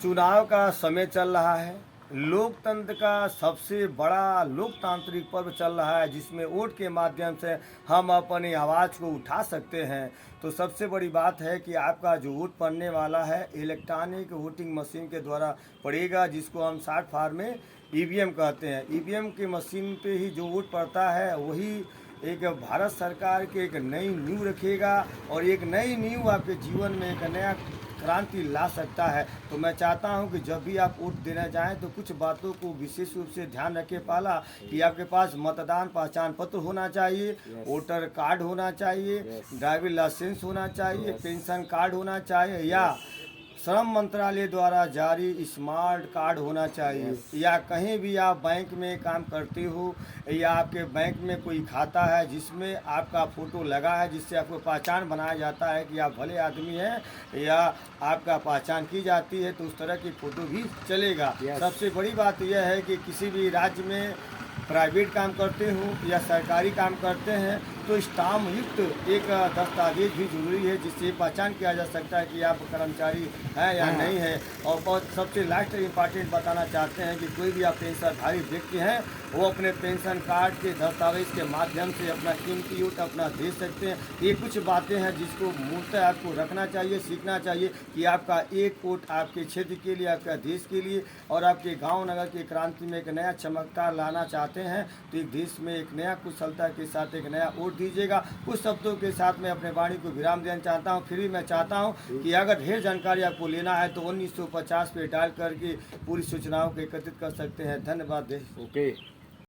चुनाव का समय चल रहा है। लोकतंत्र का सबसे बड़ा लोकतांत्रिक पर्व चल रहा है, जिसमें वोट के माध्यम से हम अपनी आवाज़ को उठा सकते हैं। तो सबसे बड़ी बात है कि आपका जो वोट पड़ने वाला है इलेक्ट्रॉनिक वोटिंग मशीन के द्वारा पड़ेगा, जिसको हम शॉर्ट फॉर्म में ईवीएम कहते हैं। ईवीएम की मशीन पे ही जो वोट पड़ता है वही एक भारत सरकार की एक नई नींव रखेगा और एक नई नींव आपके जीवन में एक नया क्रांति ला सकता है। तो मैं चाहता हूं कि जब भी आप वोट देने जाएं तो कुछ बातों को विशेष रूप से ध्यान रखें। पहला कि आपके पास मतदान पहचान पत्र होना चाहिए, वोटर कार्ड होना चाहिए, ड्राइविंग लाइसेंस होना चाहिए, पेंशन कार्ड होना चाहिए या श्रम मंत्रालय द्वारा जारी स्मार्ट कार्ड होना चाहिए, या कहीं भी आप बैंक में काम करते हो या आपके बैंक में कोई खाता है जिसमें आपका फ़ोटो लगा है, जिससे आपको पहचान बनाया जाता है कि आप भले आदमी हैं या आपका पहचान की जाती है, तो उस तरह की फ़ोटो भी चलेगा। सबसे बड़ी बात यह है कि किसी भी राज्य में प्राइवेट काम करते हो या सरकारी काम करते हैं तो स्टाम्प युक्त एक दस्तावेज भी जरूरी है, जिससे पहचान किया जा सकता है कि आप कर्मचारी हैं या नहीं है। और बहुत सबसे लास्ट इम्पॉर्टेंट बताना चाहते हैं कि कोई भी आप पेंशनधारी व्यक्ति हैं वो अपने पेंशन कार्ड के दस्तावेज के माध्यम से अपना कीमती वोट अपना दे सकते हैं। ये कुछ बातें हैं जिसको मूलतः आपको रखना चाहिए, सीखना चाहिए कि आपका एक वोट आपके क्षेत्र के लिए, आपका देश के लिए और आपके गाँव नगर की क्रांति में एक नया चमत्कार लाना चाहते हैं तो एक देश में एक नया कुशलता के साथ एक नया वोट दीजिएगा। कुछ शब्दों के साथ मैं अपने वाणी को विराम देना चाहता हूं। फिर भी मैं चाहता हूं कि अगर ढेर जानकारी आपको लेना है तो 1950 पे डायल करके पूरी सूचनाओं को एकत्रित कर सकते हैं। धन्यवाद। ओके।